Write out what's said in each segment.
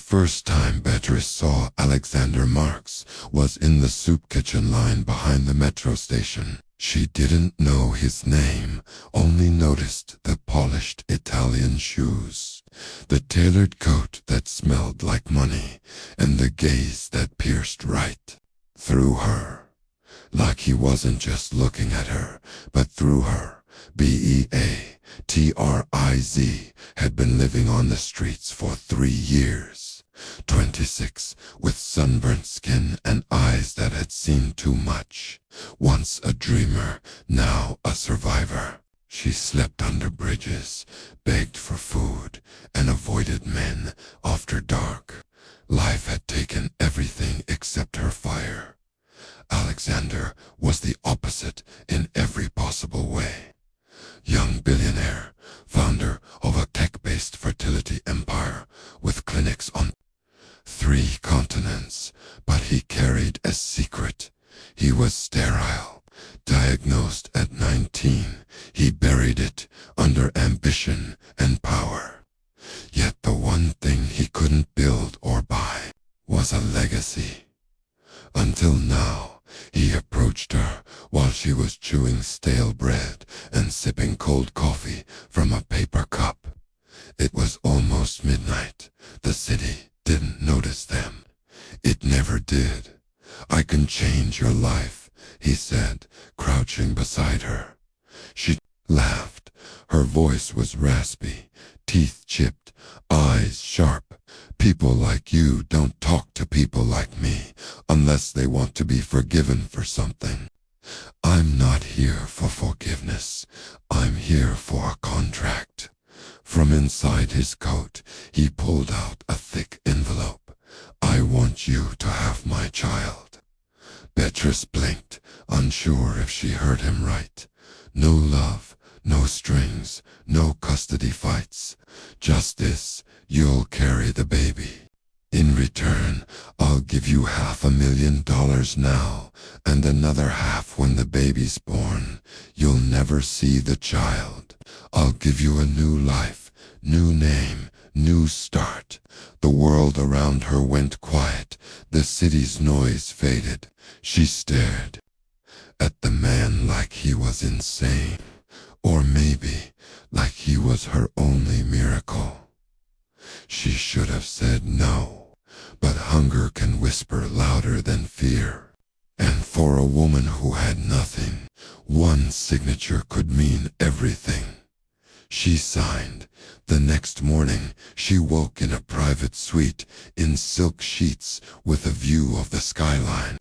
first time Beatrice saw Alexander Marx was in the soup kitchen line behind the metro station. She didn't know his name, only noticed the polished Italian shoes, the tailored coat that smelled like money, and the gaze that pierced right through her. Like he wasn't just looking at her, but through her. Beatriz had been living on the streets for 3 years. 26, with sunburnt skin and eyes that had seen too much. Once a dreamer, now a survivor. She slept under bridges, begged for food, and avoided men after dark. Life had taken everything except her fire. Alexander was the opposite in every possible way. Young billionaire, founder of a tech-based fertility empire with clinics on 3 continents, but he carried a secret. He was sterile. Diagnosed at 19, he buried it under ambition and power. Yet the one thing he couldn't build or buy was a legacy. Until now, he approached her while she was chewing stale bread and sipping cold coffee from a paper cup. It was almost midnight. The city didn't notice them. It never did. "I can change your life," he said, crouching beside her. She laughed. Her voice was raspy, teeth chipped, eyes sharp. "People like you don't talk to people like me unless they want to be forgiven for something. I'm not here for forgiveness. I'm here for a contract." From inside his coat, he pulled out a thick envelope. "I want you to have my child." Beatrice blinked, unsure if she heard him right. No love, no strings, no custody fights. Just this: "You'll carry the baby. In return, I'll give you $500,000 now, and another half when the baby's born. You'll never see the child. I'll give you a new life, new name, new start." The world around her went quiet. The city's noise faded. She stared at the man like he was insane, or maybe like he was her only miracle. She should have said no, but hunger can whisper louder than fear. And for a woman who had nothing, one signature could mean everything. She signed. The next morning, she woke in a private suite in silk sheets with a view of the skyline.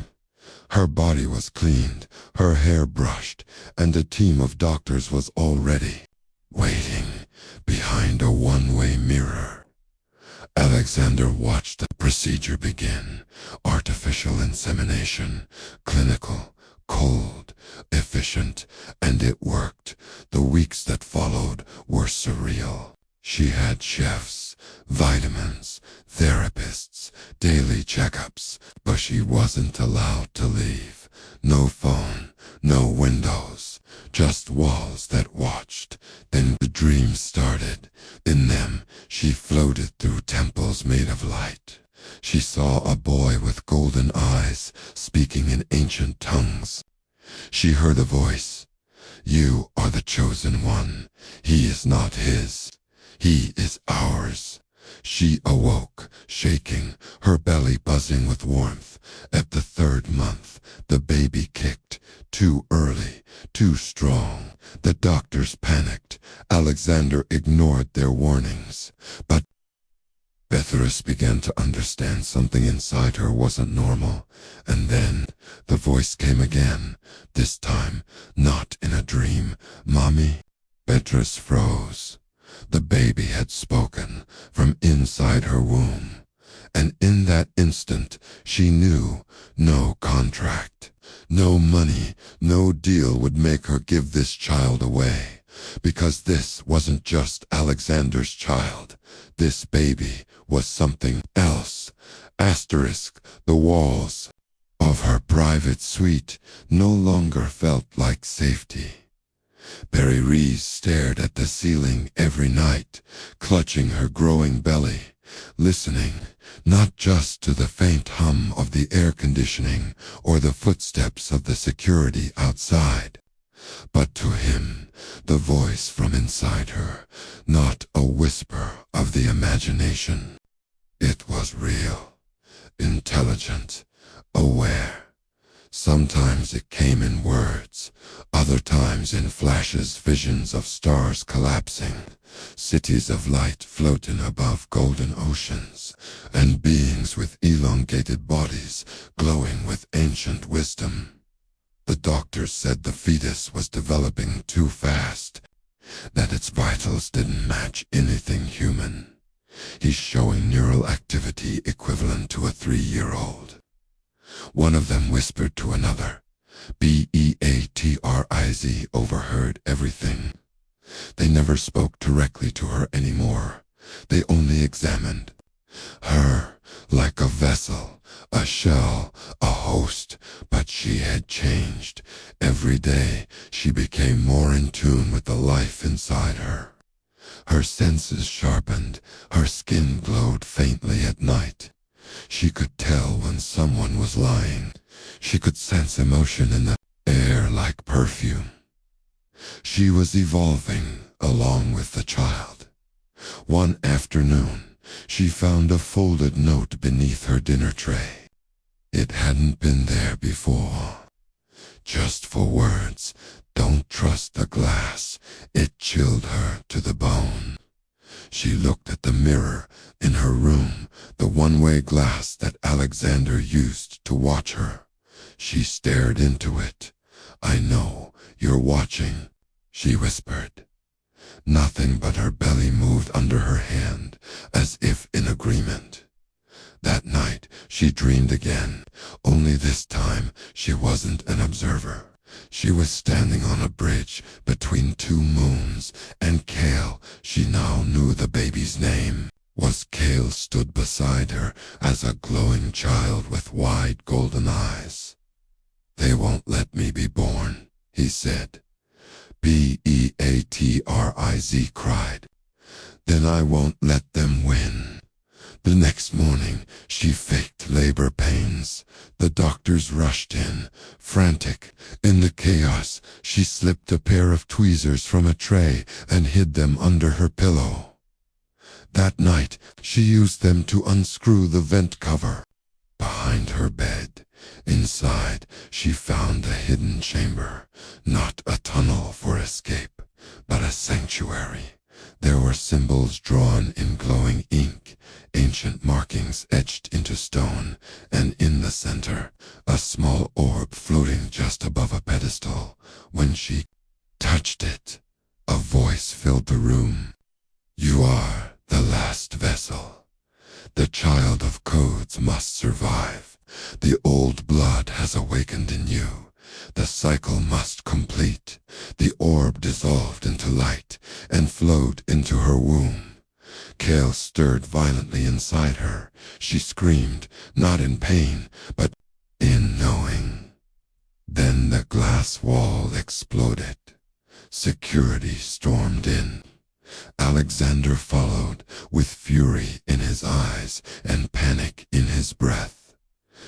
Her body was cleaned, her hair brushed, and a team of doctors was already waiting behind a one-way mirror. Alexander watched the procedure begin. Artificial insemination, clinical, cold, efficient, and it worked. The weeks that followed were surreal. She had chefs, vitamins, therapists, daily checkups, but she wasn't allowed to leave. No phone, no windows, just walls that watched. Then the dreams started. In them, she floated through temples made of light. She saw a boy with golden eyes speaking in ancient tongues. She heard a voice. "You are the chosen one. He is not his. He is ours." She awoke, shaking, her belly buzzing with warmth. At the 3rd month, the baby kicked. Too early, too strong. The doctors panicked. Alexander ignored their warnings. But Beatrice began to understand something inside her wasn't normal. And then the voice came again, this time not in a dream. "Mommy?" Beatrice froze. The baby had spoken from inside her womb. And in that instant, she knew no contract, no money, no deal would make her give this child away. Because this wasn't just Alexander's child. This baby was something else. The walls of her private suite no longer felt like safety. Beatrice stared at the ceiling every night, clutching her growing belly. listening not just to the faint hum of the air conditioning or the footsteps of the security outside, but to him, the voice from inside her, not a whisper of the imagination. It was real, intelligent, aware. Sometimes it came in words, other times in flashes, visions of stars collapsing, cities of light floating above golden oceans, and beings with elongated bodies glowing with ancient wisdom. The doctors said the fetus was developing too fast, that its vitals didn't match anything human. He's showing neural activity equivalent to a 3-year-old. One of them whispered to another. Beatriz overheard everything. They never spoke directly to her anymore. They only examined her like a vessel, a shell, a host. But she had changed. Every day she became more in tune with the life inside her. Her senses sharpened, her skin glowed faintly at night. She could tell when someone was lying. She could sense emotion in the air like perfume. She was evolving along with the child. One afternoon, she found a folded note beneath her dinner tray. It hadn't been there before. Just 4 words, "Don't trust the glass." It chilled her to the bone. She looked at the mirror in her room, the one-way glass that Alexander used to watch her. She stared into it. "I know you're watching," she whispered. Nothing but her belly moved under her hand, as if in agreement. That night, she dreamed again, only this time she wasn't an observer. She was standing on a bridge between 2 moons, and Cale, she now knew the baby's name, was Cale, stood beside her as a glowing child with wide golden eyes. "They won't let me be born," he said. Beatriz cried. "Then I won't let them win." The next morning, she faked labor pains. The doctors rushed in, frantic. In the chaos, she slipped a pair of tweezers from a tray and hid them under her pillow. That night, she used them to unscrew the vent cover. Behind her bed, inside, she found a hidden chamber, not a tunnel for escape, but a sanctuary. There were symbols drawn in glowing ink, ancient markings etched into stone, and in the center, a small orb floating just above a pedestal. When she touched it, a voice filled the room. "You are the last vessel. The child of codes must survive. The old blood has awakened in you. The cycle must complete." The orb dissolved into light and flowed into her womb. Cale stirred violently inside her. She screamed, not in pain, but in knowing. Then the glass wall exploded. Security stormed in. Alexander followed, with fury in his eyes and panic in his breath.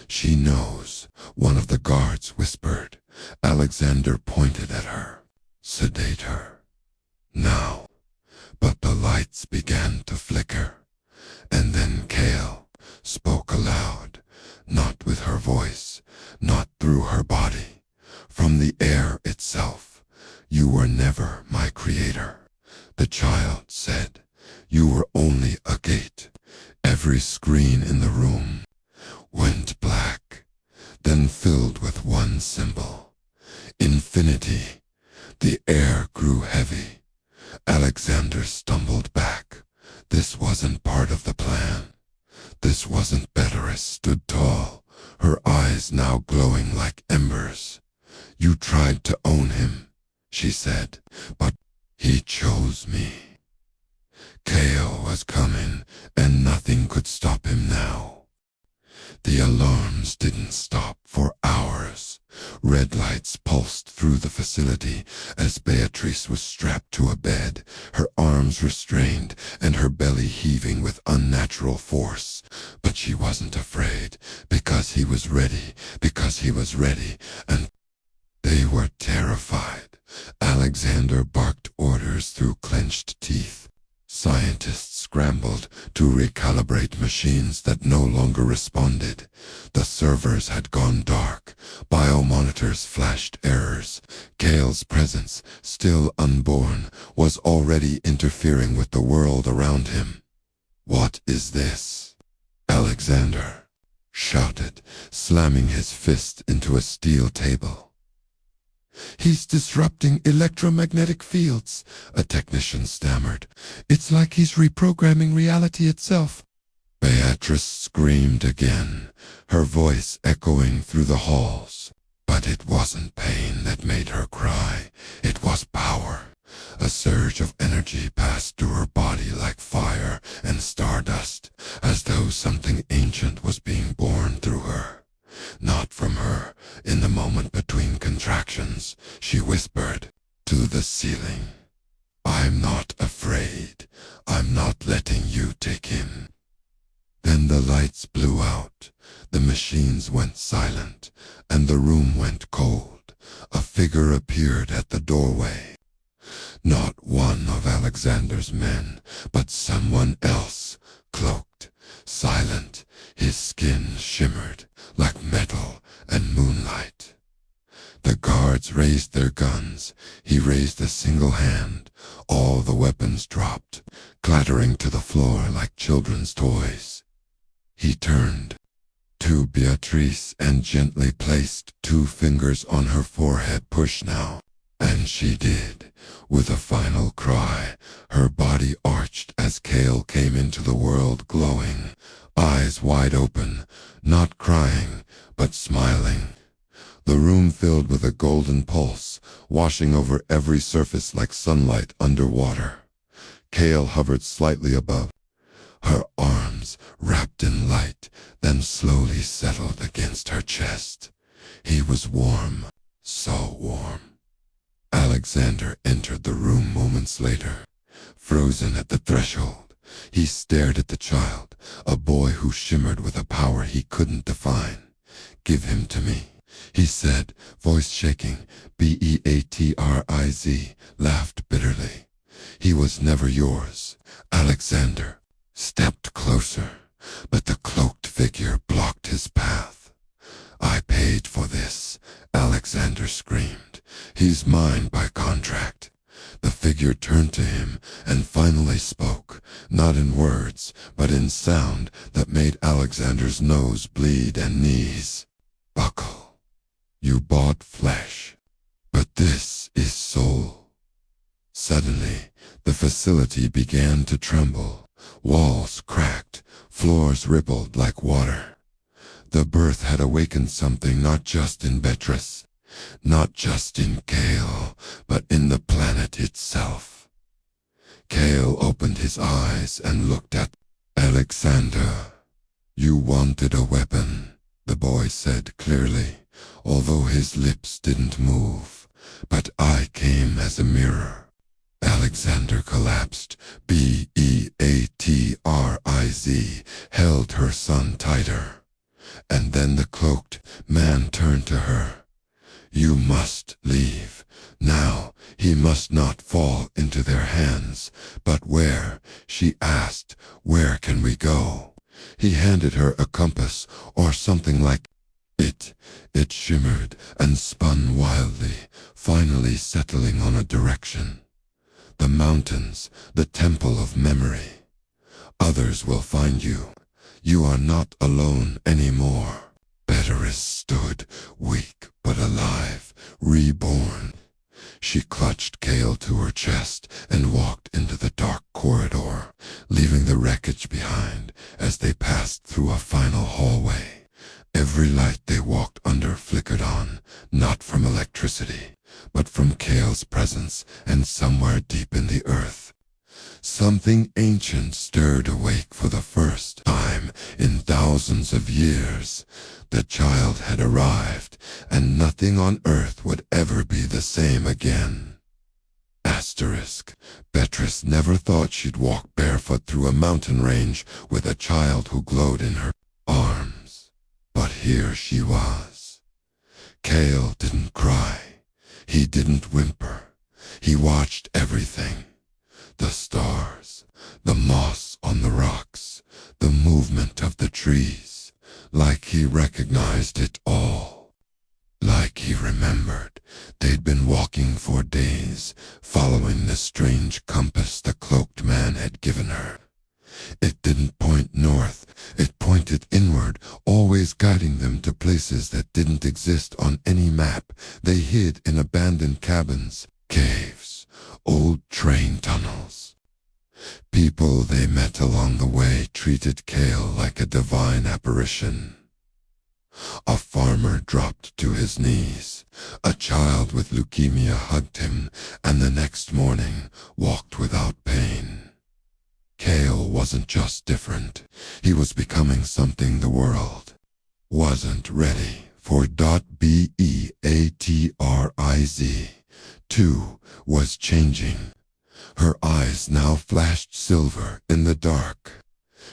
"She knows," one of the guards whispered. Alexander pointed at her. "Sedate her. Now." But the lights began to flicker. And then Cale spoke aloud, not with her voice, not through her body, from the air itself. "You were never my creator." The child said, "You were only a gate." Every screen in the room went black, then filled with one symbol: infinity. The air grew heavy. Alexander stumbled back. This wasn't part of the plan. This wasn't Beatrice stood tall, her eyes now glowing like embers. "You tried to own him," she said, "but he chose me." Cale was coming, and nothing could stop him now. The alarms didn't stop for hours. Red lights pulsed through the facility as Beatrice was strapped to a bed, her arms restrained and her belly heaving with unnatural force. But she wasn't afraid, because he was ready, and they were terrified. Alexander barked orders through clenched teeth. Scientists scrambled to recalibrate machines that no longer responded. The servers had gone dark. Biomonitors flashed errors. Kale's presence, still unborn, was already interfering with the world around him. "What is this?" Alexander shouted, slamming his fist into a steel table. "He's disrupting electromagnetic fields," a technician stammered. "It's like he's reprogramming reality itself." Beatrice screamed again, her voice echoing through the halls. But it wasn't pain that made her cry. It was power. A surge of energy passed through her body like fire and stardust, as though something ancient was being born through her. Not from her. In the moment between contractions, she whispered to the ceiling, "I'm not afraid. I'm not letting you take him." Then the lights blew out, the machines went silent, and the room went cold. A figure appeared at the doorway. Not one of Alexander's men, but someone else, cloaked, silent. His skin shimmered like metal and moonlight. The guards raised their guns. He raised a single hand. All the weapons dropped, clattering to the floor like children's toys. He turned to Beatrice and gently placed 2 fingers on her forehead. "Push now." And she did. With a final cry, her body arched as Kale came into the world glowing, eyes wide open, not crying, but smiling. The room filled with a golden pulse, washing over every surface like sunlight underwater. Kale hovered slightly above, her arms wrapped in light, then slowly settled against her chest. He was warm, so warm. Alexander entered the room moments later, frozen at the threshold. He stared at the child, a boy who shimmered with a power he couldn't define. "Give him to me," he said, voice shaking. Beatrice laughed bitterly. "He was never yours." Alexander stepped closer, but the cloaked figure blocked his path. "I paid for this," Alexander screamed. "He's mine by contract." The figure turned to him and finally spoke, not in words, but in sound that made Alexander's nose bleed and knees. "Buckle. You bought flesh, but this is soul." Suddenly, the facility began to tremble. Walls cracked, floors rippled like water. The birth had awakened something not just in Beatrice, not just in Kale, but in the planet itself. Kale opened his eyes and looked at Alexander. "You wanted a weapon," the boy said clearly, although his lips didn't move. "But I came as a mirror." Alexander collapsed. Beatrice held her son tighter. And then the cloaked man turned to her. "You must leave. Now he must not fall into their hands." "But where?" she asked. "Where can we go?" He handed her a compass or something like it. It shimmered and spun wildly, finally settling on a direction. "The mountains, the temple of memory. Others will find you. You are not alone anymore." Beatrice stood, weak but alive, reborn. She clutched Kale to her chest and walked into the dark corridor, leaving the wreckage behind as they passed through a final hallway. Every light they walked under flickered on, not from electricity, but from Kale's presence, and somewhere deep in the earth, something ancient stirred awake for the first time in thousands thousands of years, the child had arrived, and nothing on earth would ever be the same again. Asterisk. Beatrice never thought she'd walk barefoot through a mountain range with a child who glowed in her arms. But here she was. Cale didn't cry. He didn't whimper. He watched everything. The stars, the moss on the rocks, the movement of the trees, like he recognized it all. Like he remembered, they'd been walking for days, following the strange compass the cloaked man had given her. It didn't point north, it pointed inward, always guiding them to places that didn't exist on any map. They hid in abandoned cabins, caves, old train tunnels. People they met along the way treated Cale like a divine apparition. A farmer dropped to his knees. A child with leukemia hugged him, and the next morning walked without pain. Cale wasn't just different. He was becoming something the world wasn't ready for. Beatriz, too, was changing. Her eyes now flashed silver in the dark.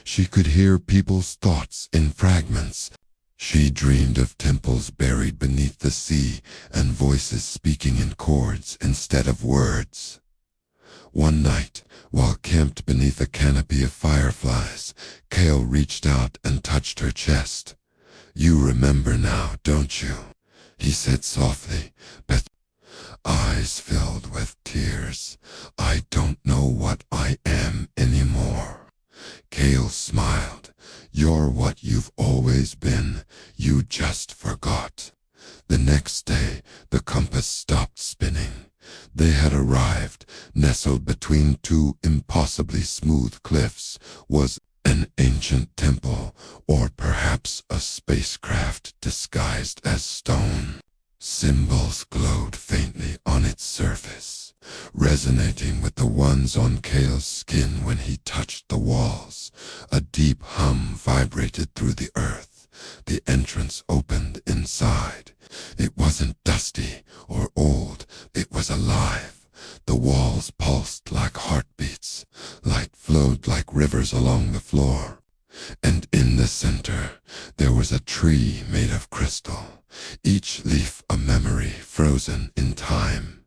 She could hear people's thoughts in fragments. She dreamed of temples buried beneath the sea and voices speaking in chords instead of words. One night, while camped beneath a canopy of fireflies, Cale reached out and touched her chest. "You remember now, don't you?" he said softly. Beth's eyes filled with tears. "I don't know what I am anymore." Cale smiled. "You're what you've always been. You just forgot." The next day, the compass stopped spinning. They had arrived. Nestled between two impossibly smooth cliffs was an ancient temple, or perhaps a spacecraft disguised as stone. Symbols glowed faintly on its surface, resonating with the ones on Cale's skin when he touched the walls. A deep hum vibrated through the earth. The entrance opened inside. It wasn't dusty or old. It was alive. The walls pulsed like heartbeats. Light flowed like rivers along the floor. And in the center, there was a tree made of crystal, each leaf a memory frozen in time.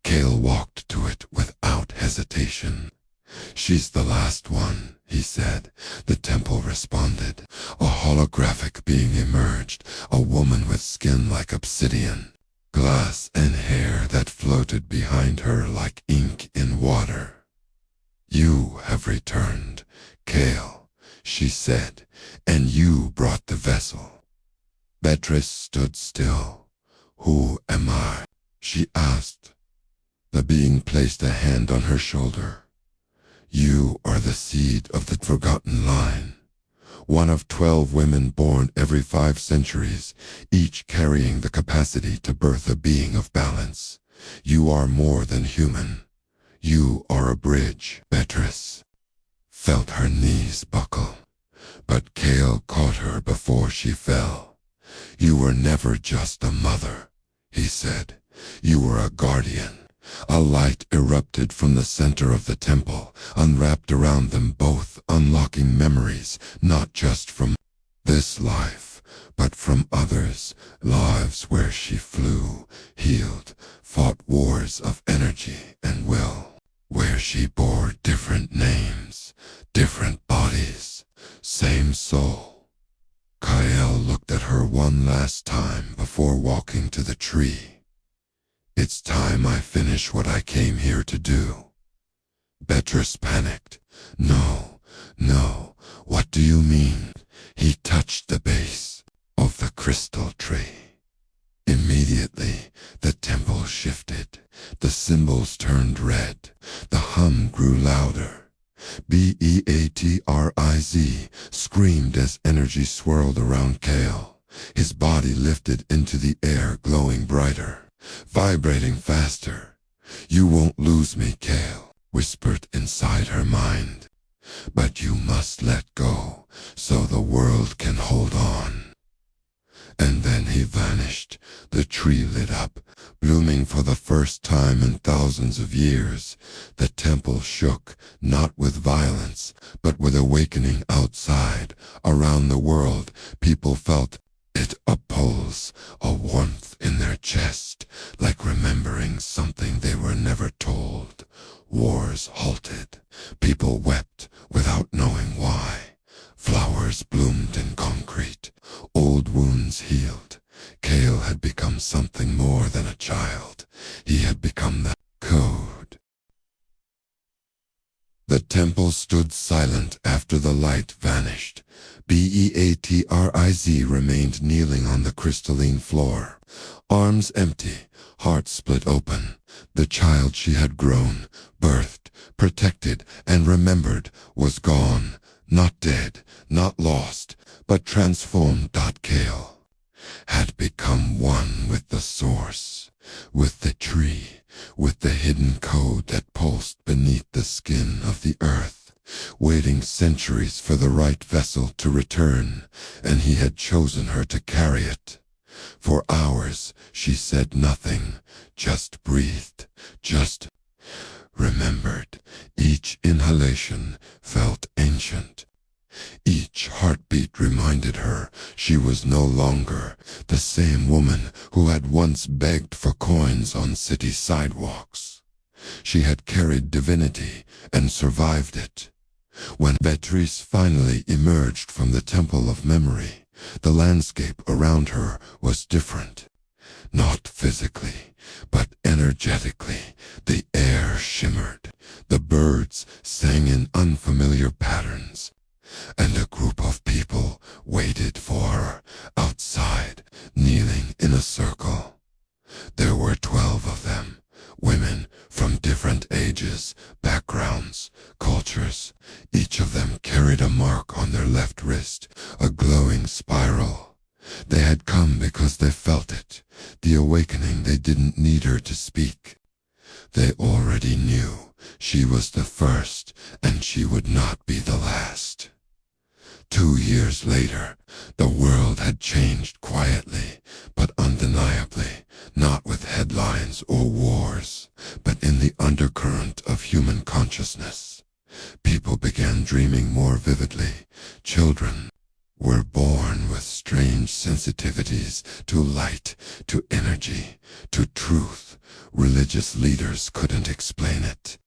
Cale walked to it without hesitation. "She's the last one," he said. The temple responded. A holographic being emerged, a woman with skin like obsidian, glass and hair that floated behind her like ink in water. "You have returned, Cale," she said, "and you brought the vessel." Beatrice stood still. "Who am I?" she asked. The being placed a hand on her shoulder. "You are the seed of the forgotten line, one of 12 women born every 5 centuries, each carrying the capacity to birth a being of balance. You are more than human. You are a bridge." Beatrice felt her knees buckle, but Cale caught her before she fell. "You were never just a mother," he said. "You were a guardian." A light erupted from the center of the temple, unwrapped around them both, unlocking memories, not just from this life, but from others, lives where she flew, healed, fought wars of energy and will, where she bore different names, different bodies, same soul. Cale looked at her one last time before walking to the tree. "It's time I finish what I came here to do." Beatrice panicked. No, what do you mean?" He touched the base of the crystal tree. Immediately, the temple shifted. The symbols turned red. The hum grew louder. Beatriz screamed as energy swirled around Cale. His body lifted into the air, glowing brighter, vibrating faster. "You won't lose me," Cale whispered inside her mind. But you must let go so the world can hold on. And then he vanished. The tree lit up, blooming for the first time in thousands of years. The temple shook, not with violence, but with awakening outside. Around the world, people felt it, a pulse, a warmth in their chest, like remembering something they were never told. Wars halted. People wept without knowing why. Flowers bloomed in concrete. Old wounds healed. Kale had become something more than a child. He had become the code. The temple stood silent after the light vanished. Beatriz remained kneeling on the crystalline floor, arms empty, heart split open. The child she had grown, birthed, protected, and remembered was gone, not dead, not lost, but transformed. Kale had become one with the source, with the tree, with the hidden code that pulsed beneath the skin of the earth, waiting centuries for the right vessel to return, and he had chosen her to carry it. For hours she said nothing, just breathed, just remembered. Each inhalation felt ancient. Each heartbeat reminded her she was no longer the same woman who had once begged for coins on city sidewalks. She had carried divinity and survived it. When Beatrice finally emerged from the temple of memory, the landscape around her was different. Not physically, but energetically. The air shimmered. The birds sang in unfamiliar patterns. And a group of people waited for her outside, kneeling in a circle. There were 12 of them, women from different ages, backgrounds, cultures. Each of them carried a mark on their left wrist, a glowing spiral. They had come because they felt it, the awakening. They didn't need her to speak. They already knew she was the first, and she would not be the last. 2 years later, the world had changed quietly, but undeniably, not with headlines or wars, but in the undercurrent of human consciousness. People began dreaming more vividly. Children were born with strange sensitivities to light, to energy, to truth. Religious leaders couldn't explain it.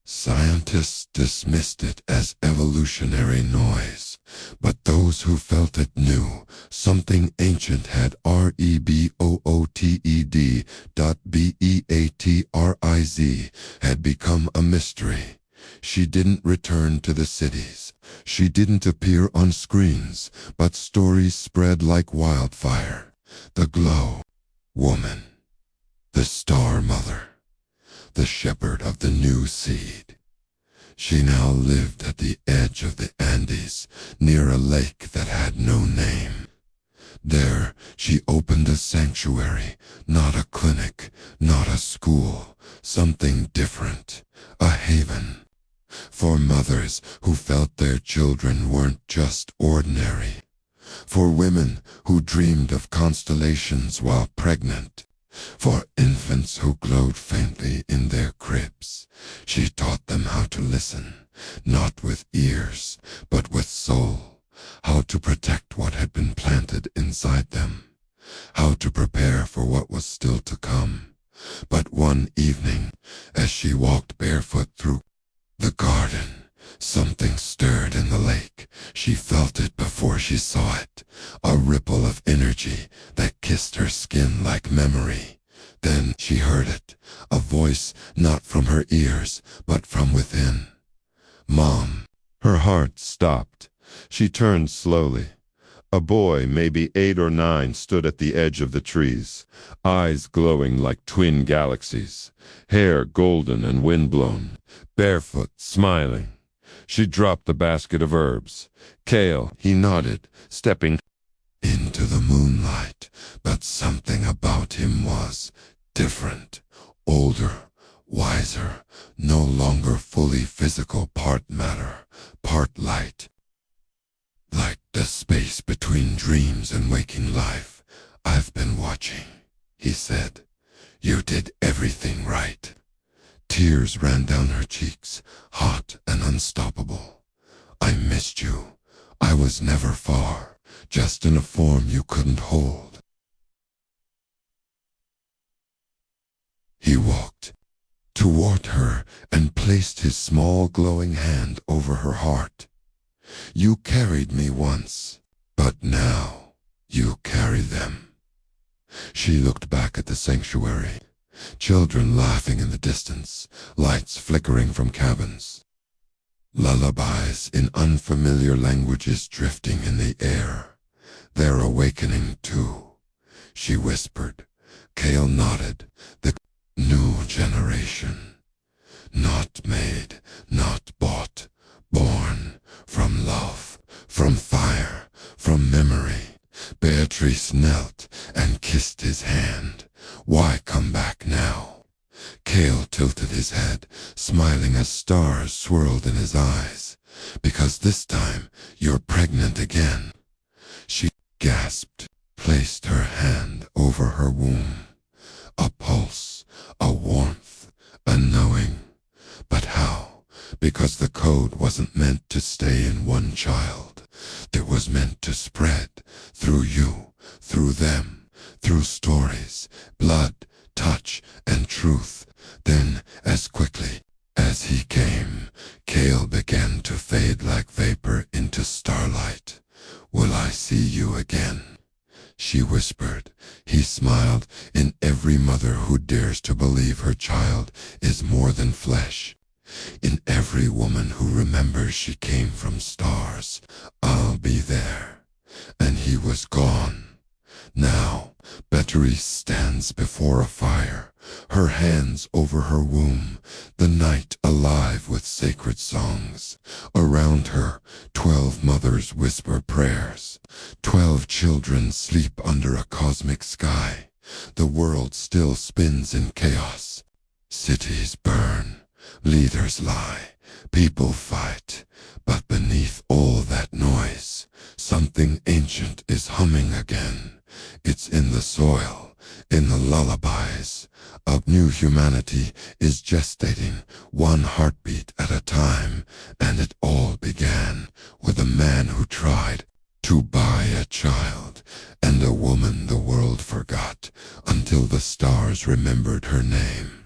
Scientists dismissed it as evolutionary noise, but those who felt it knew something ancient had Beatriz had become a mystery. She didn't return to the cities. She didn't appear on screens, but stories spread like wildfire. The glow woman, the star mother, the shepherd of the new seed. She now lived at the edge of the Andes, near a lake that had no name. There, she opened a sanctuary, not a clinic, not a school, something different, a haven. For mothers who felt their children weren't just ordinary. For women who dreamed of constellations while pregnant. For infants who glowed faintly in their cribs. She taught them how to listen, not with ears, but with soul. How to protect what had been planted inside them. How to prepare for what was still to come. But one evening, as she walked barefoot through the garden, something stirred in the lake. She felt it before she saw it, a ripple of energy that kissed her skin like memory. Then she heard it, a voice not from her ears, but from within. Mom. Her heart stopped. She turned slowly. A boy, maybe 8 or 9, stood at the edge of the trees, eyes glowing like twin galaxies, hair golden and windblown, barefoot, smiling. She dropped the basket of herbs. Kale, he nodded, stepping into the moonlight, but something about him was different, older, wiser, no longer fully physical, part matter, part light. Like the space between dreams and waking life, I've been watching, he said. You did everything right. Tears ran down her cheeks, hot and unstoppable. I missed you. I was never far, just in a form you couldn't hold. He walked toward her and placed his small glowing hand over her heart. You carried me once, but now you carry them. She looked back at the sanctuary, children laughing in the distance, lights flickering from cabins. Lullabies in unfamiliar languages drifting in the air. They're awakening too, she whispered. Cale nodded. The new generation. Not made, not bought, born from love, from fire, from memory. Beatrice knelt and kissed his hand. Why come back now? Cale tilted his head, smiling as stars swirled in his eyes. Because this time you're pregnant again. She gasped, placed her hand over her womb. A pulse, a warmth, a knowing. But how? Because the code wasn't meant to stay in one child. It was meant to spread through you, through them, through stories, blood, touch, and truth. Then, as quickly as he came, Cale began to fade like vapor into starlight. Will I see you again? She whispered. He smiled. In every mother who dares to believe her child is more than flesh. In every woman who remembers she came from stars, I'll be there. And he was gone. Now, Beatrice stands before a fire, her hands over her womb, the night alive with sacred songs. Around her, 12 mothers whisper prayers. 12 children sleep under a cosmic sky. The world still spins in chaos. Cities burn, leaders lie, people fight. But beneath all that noise, something ancient is humming again. It's in the soil, in the lullabies. A new humanity is gestating, one heartbeat at a time, and it all began with a man who tried to buy a child, and a woman the world forgot, until the stars remembered her name.